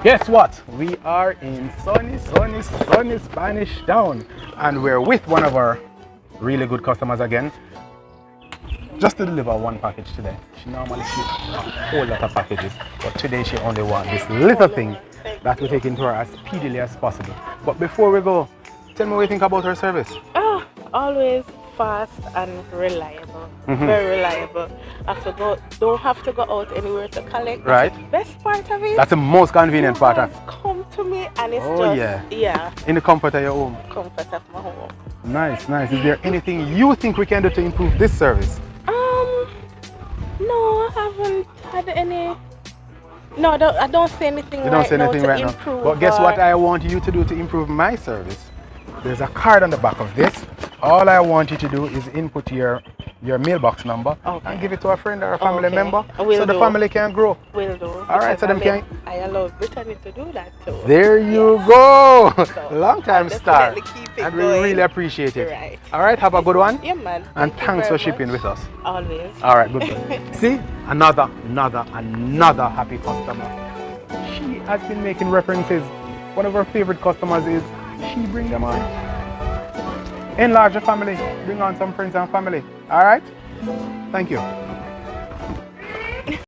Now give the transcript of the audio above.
Guess what? We are in sunny Spanish Town, and we're with one of our really good customers again. Just to deliver one package today. She normally ships a whole lot of packages, but today she only wants this little thing that we take into her as speedily as possible. But before we go, tell me what you think about her service. Oh, always fast and reliable. Very reliable. Don't have to go out anywhere to collect. Right. That's the best part of it. That's the most convenient part. Just come to me and it's Yeah. In the comfort of your home. Comfort of my home. Nice. Is there anything you think we can do to improve this service? No, I haven't had any. No, I don't say anything. You don't say anything right now. Improve But guess what I want you to do to improve my service? There's a card on the back of this. All I want you to do is input your mailbox number and give it to a friend or a family member so the family can grow. Will do. All right, so them can. I allow Brittany to do that too. There you go. Long time star. And we going. really appreciate it. Right. All right, have a good one. Yeah, man. And Thank you thanks for very shipping much. with us. Always. All right, good. See, another happy customer. She has been making references. One of her favorite customers is she bring them on. Enlarge the family, bring on some friends and family. All right? Thank you.